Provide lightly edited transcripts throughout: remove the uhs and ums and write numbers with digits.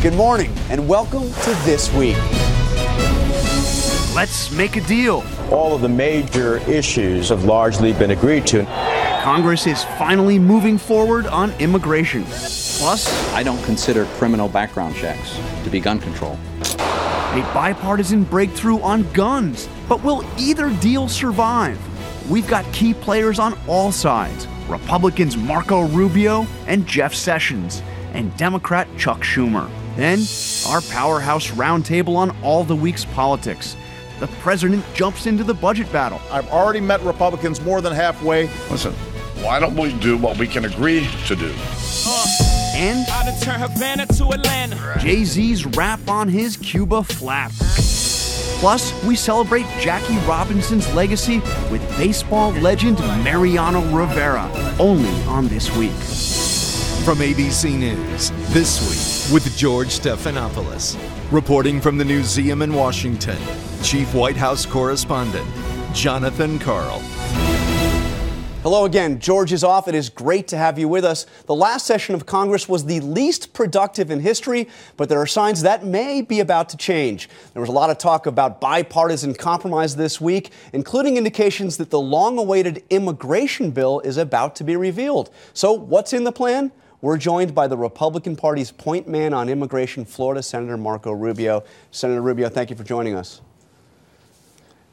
Good morning and welcome to This Week. Let's make a deal. All of the major issues have largely been agreed to. Congress is finally moving forward on immigration. Plus, I don't consider criminal background checks to be gun control. A bipartisan breakthrough on guns. But will either deal survive? We've got key players on all sides. Republicans Marco Rubio and Jeff Sessions, and Democrat Chuck Schumer. Then, our powerhouse roundtable on all the week's politics. The president jumps into the budget battle. I've already met Republicans more than halfway. Listen, why don't we do what we can agree to do? And Jay-Z's rap on his Cuba flap. Plus, we celebrate Jackie Robinson's legacy with baseball legend Mariano Rivera, only on This Week. From ABC News, This Week with George Stephanopoulos. Reporting from the Newseum in Washington, Chief White House Correspondent, Jonathan Karl. Hello again. George is off. It is great to have you with us. The last session of Congress was the least productive in history, but there are signs that may be about to change. There was a lot of talk about bipartisan compromise this week, including indications that the long-awaited immigration bill is about to be revealed. So what's in the plan? We're joined by the Republican Party's point man on immigration, Florida Senator Marco Rubio. Senator Rubio, thank you for joining us.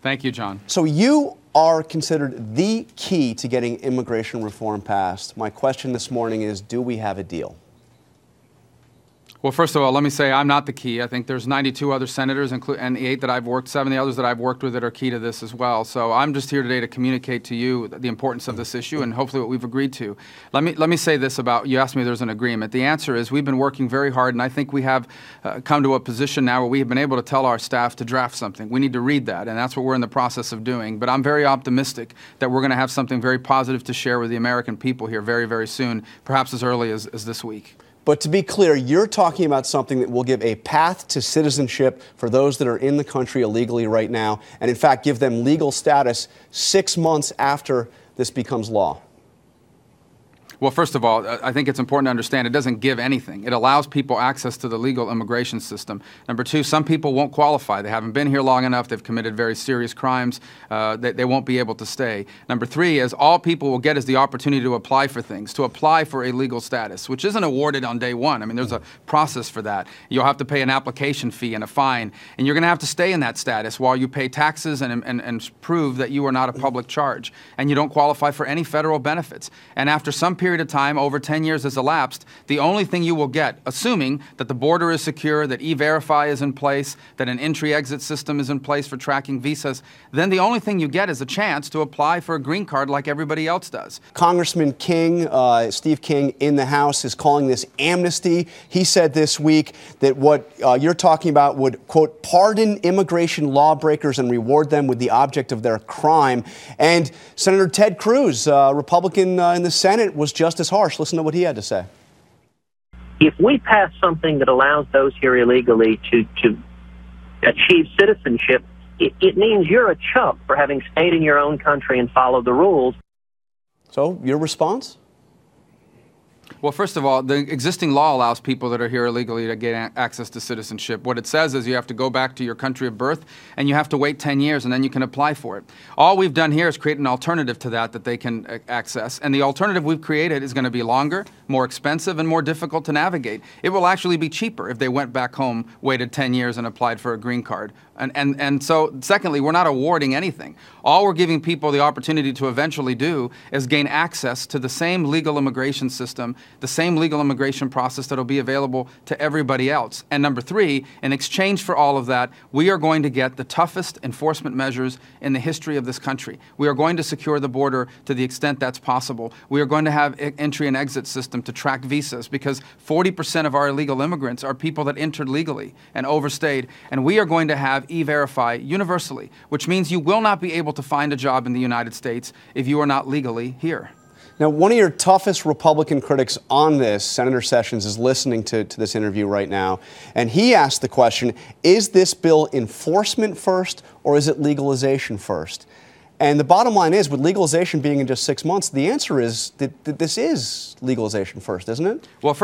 Thank you, John. So you are considered the key to getting immigration reform passed. My question this morning is, do we have a deal? Well, first of all, let me say I'm not the key. I think there's 92 other senators, and the 8 that I've worked, 7 of the others that I've worked with that are key to this as well. So I'm just here today to communicate to you the importance of this issue and hopefully what we've agreed to. Let me say this about, you asked me if there's an agreement. The answer is we've been working very hard, and I think we have come to a position now where we have been able to tell our staff to draft something. We need to read that, and that's what we're in the process of doing. But I'm very optimistic that we're going to have something very positive to share with the American people here very, very soon, perhaps as early as this week. But to be clear, you're talking about something that will give a path to citizenship for those that are in the country illegally right now, and in fact give them legal status 6 months after this becomes law. Well, first of all, I think it's important to understand it doesn't give anything. It allows people access to the legal immigration system. Number two, some people won't qualify. They haven't been here long enough. They've committed very serious crimes. They won't be able to stay. Number three is all people will get is the opportunity to apply for things, to apply for a legal status, which isn't awarded on day one. I mean, there's a process for that. You'll have to pay an application fee and a fine, and you're going to have to stay in that status while you pay taxes and prove that you are not a public charge, and you don't qualify for any federal benefits. And after some period of time, over 10 years has elapsed, the only thing you will get, assuming that the border is secure, that E-Verify is in place, that an entry-exit system is in place for tracking visas, then the only thing you get is a chance to apply for a green card like everybody else does. Congressman King, Steve King in the House is calling this amnesty. He said this week that what you're talking about would, quote, pardon immigration lawbreakers and reward them with the object of their crime. And Senator Ted Cruz, Republican in the Senate, was just as harsh. Listen to what he had to say. If we pass something that allows those here illegally to achieve citizenship, it means you're a chump for having stayed in your own country and followed the rules. So, your response? Well, first of all, the existing law allows people that are here illegally to get access to citizenship. What it says is you have to go back to your country of birth and you have to wait 10 years and then you can apply for it. All we've done here is create an alternative to that they can access. And the alternative we've created is going to be longer, more expensive, and more difficult to navigate. It will actually be cheaper if they went back home, waited 10 years, and applied for a green card. And so, secondly, we're not awarding anything. All we're giving people the opportunity to eventually do is gain access to the same legal immigration system, the same legal immigration process that will be available to everybody else. And number three, in exchange for all of that, we are going to get the toughest enforcement measures in the history of this country. We are going to secure the border to the extent that's possible. We are going to have an entry and exit system to track visas because 40% of our illegal immigrants are people that entered legally and overstayed. And we are going to have E-Verify universally, which means you will not be able to find a job in the United States if you are not legally here. Now, one of your toughest Republican critics on this, Senator Sessions, is listening to this interview right now, and he asked the question, is this bill enforcement first or is it legalization first? And the bottom line is, with legalization being in just 6 months, the answer is that this is legalization first, isn't it? Well,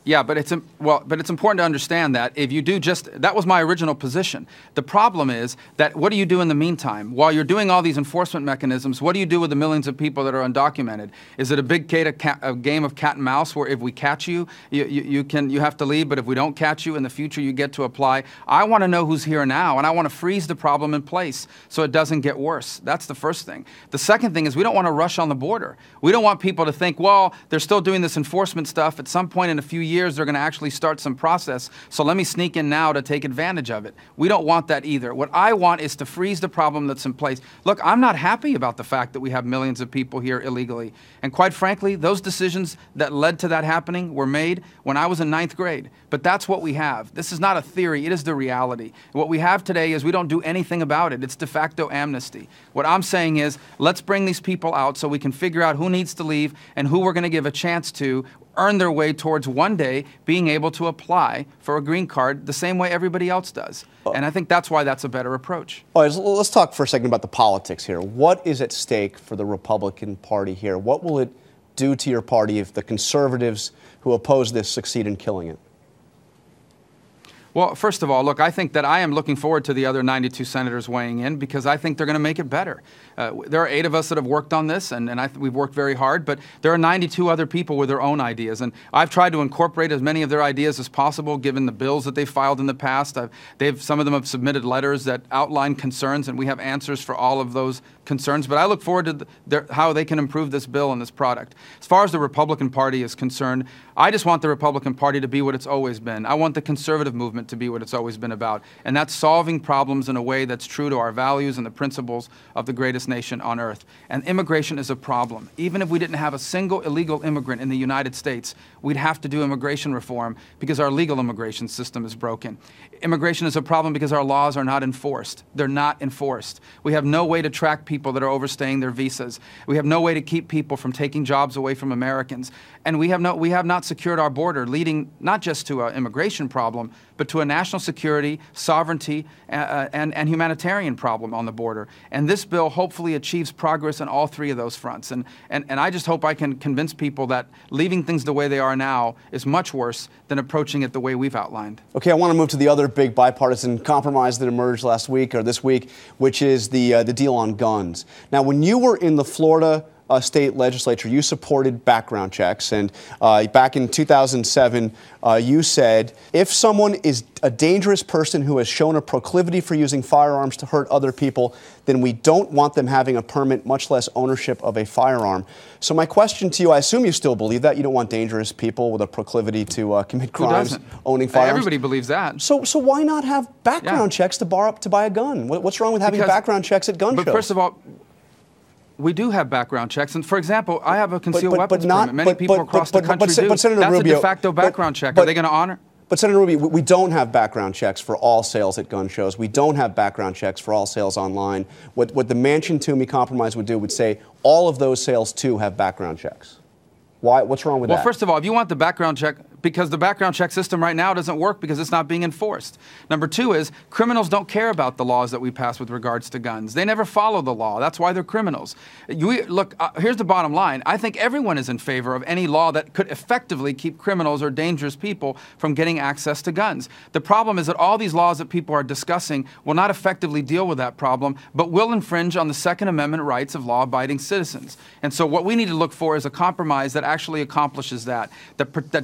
Yeah, but it's important to understand that if you do that was my original position. The problem is that what do you do in the meantime? While you're doing all these enforcement mechanisms, what do you do with the millions of people that are undocumented? Is it a big game of cat and mouse where if we catch you, you have to leave, but if we don't catch you in the future, you get to apply? I want to know who's here now, and I want to freeze the problem in place so it doesn't get worse. That's the first thing. The second thing is we don't want to rush on the border. We don't want people to think, well, they're still doing this enforcement stuff. At some point in a few years, they're going to actually start some process, so let me sneak in now to take advantage of it. We don't want that either. What I want is to freeze the problem that's in place. Look, I'm not happy about the fact that we have millions of people here illegally. And quite frankly, those decisions that led to that happening were made when I was in 9th grade. But that's what we have. This is not a theory, it is the reality. What we have today is we don't do anything about it. It's de facto amnesty. What I'm saying is, let's bring these people out so we can figure out who needs to leave and who we're going to give a chance to earn their way towards one day being able to apply for a green card the same way everybody else does. And I think that's why that's a better approach. All right, let's talk for a second about the politics here. What is at stake for the Republican Party here? What will it do to your party if the conservatives who oppose this succeed in killing it? Well, first of all, look, I think that I am looking forward to the other 92 senators weighing in because I think they're going to make it better. There are 8 of us that have worked on this, and we've worked very hard, but there are 92 other people with their own ideas. And I've tried to incorporate as many of their ideas as possible, given the bills that they've filed in the past. Some of them have submitted letters that outline concerns, and we have answers for all of those concerns. But I look forward to how they can improve this bill and this product. As far as the Republican Party is concerned, I just want the Republican Party to be what it's always been. I want the conservative movement to be what it's always been about, and that's solving problems in a way that's true to our values and the principles of the greatest nation on earth. And immigration is a problem. Even if we didn't have a single illegal immigrant in the United States, we'd have to do immigration reform because our legal immigration system is broken. Immigration is a problem because our laws are not enforced. They're not enforced. We have no way to track people that are overstaying their visas. We have no way to keep people from taking jobs away from Americans. And we have not secured our border, leading not just to an immigration problem, but to a national security, sovereignty, and humanitarian problem on the border. And this bill hopefully achieves progress on all 3 of those fronts. And I just hope I can convince people that leaving things the way they are now is much worse than approaching it the way we've outlined. Okay, I want to move to the other big bipartisan compromise that emerged last week or this week, which is the deal on guns. Now, when you were in the Florida state legislature, you supported background checks, and back in 2007, you said, if someone is a dangerous person who has shown a proclivity for using firearms to hurt other people, then we don't want them having a permit, much less ownership of a firearm. So my question to you, I assume you still believe that? You don't want dangerous people with a proclivity to commit crimes owning firearms? Everybody believes that. So why not have background checks to buy a gun? What's wrong with having background checks at gun shows? But first of all, we do have background checks. And for example, I have a concealed weapons permit. Many people across the country do. That's a de facto background check. Are they going to honor? But Senator Rubio, we don't have background checks for all sales at gun shows. We don't have background checks for all sales online. What the Manchin-Toomey compromise would say all of those sales too have background checks. Why? What's wrong with that? Well, first of all, if you want the background check, because the background check system right now doesn't work because it's not being enforced. Number 2 is criminals don't care about the laws that we pass with regards to guns. They never follow the law. That's why they're criminals. Look, here's the bottom line. I think everyone is in favor of any law that could effectively keep criminals or dangerous people from getting access to guns. The problem is that all these laws that people are discussing will not effectively deal with that problem, but will infringe on the Second Amendment rights of law-abiding citizens. And so what we need to look for is a compromise that actually accomplishes that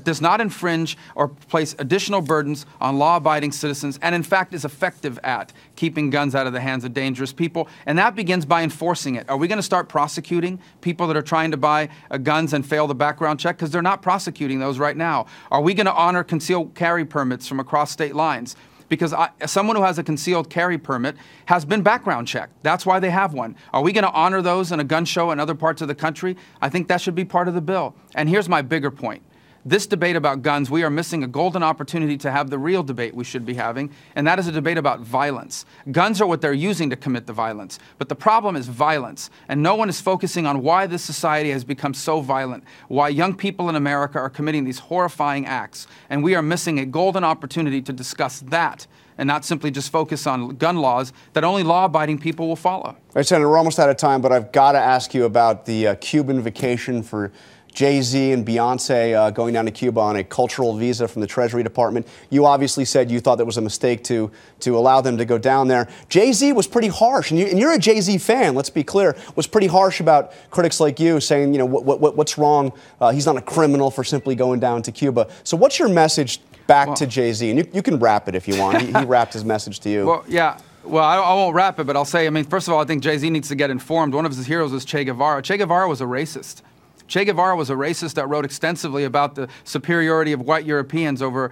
does not infringe or place additional burdens on law-abiding citizens, and in fact is effective at keeping guns out of the hands of dangerous people. And that begins by enforcing it. Are we going to start prosecuting people that are trying to buy guns and fail the background check? Because they're not prosecuting those right now. Are we going to honor concealed carry permits from across state lines? Because someone who has a concealed carry permit has been background checked. That's why they have one. Are we going to honor those in a gun show in other parts of the country? I think that should be part of the bill. And here's my bigger point. This debate about guns, we are missing a golden opportunity to have the real debate we should be having, and that is a debate about violence. Guns are what they're using to commit the violence, but the problem is violence, and no one is focusing on why this society has become so violent, why young people in America are committing these horrifying acts, and we are missing a golden opportunity to discuss that and not simply just focus on gun laws that only law-abiding people will follow. All right, Senator, we're almost out of time, but I've got to ask you about the Cuban vacation for Jay-Z and Beyonce going down to Cuba on a cultural visa from the Treasury Department. You obviously said you thought that was a mistake to allow them to go down there. Jay-Z was pretty harsh, and you're a Jay-Z fan, let's be clear, was pretty harsh about critics like you saying, what's wrong? He's not a criminal for simply going down to Cuba. So what's your message back to Jay-Z? And you can rap it if you want. He rapped his message to you. Well, yeah. Well, I won't rap it, but I'll say, first of all, I think Jay-Z needs to get informed. One of his heroes was Che Guevara. Che Guevara was a racist. Che Guevara was a racist that wrote extensively about the superiority of white Europeans over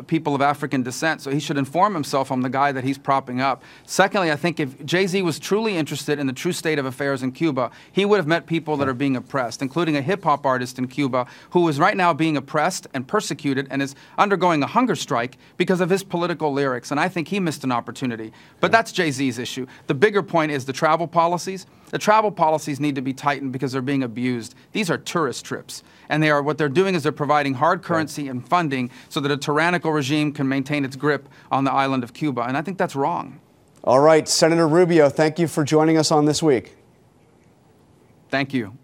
people of African descent. So he should inform himself on the guy that he's propping up. Secondly, I think if Jay-Z was truly interested in the true state of affairs in Cuba, he would have met people that are being oppressed, including a hip-hop artist in Cuba who is right now being oppressed and persecuted and is undergoing a hunger strike because of his political lyrics. And I think he missed an opportunity. But that's Jay-Z's issue. The bigger point is the travel policies. The travel policies need to be tightened because they're being abused. These are tourist trips. And what they're doing is they're providing hard currency and funding so that a tyrannical regime can maintain its grip on the island of Cuba. And I think that's wrong. All right, Senator Rubio, thank you for joining us on This Week. Thank you.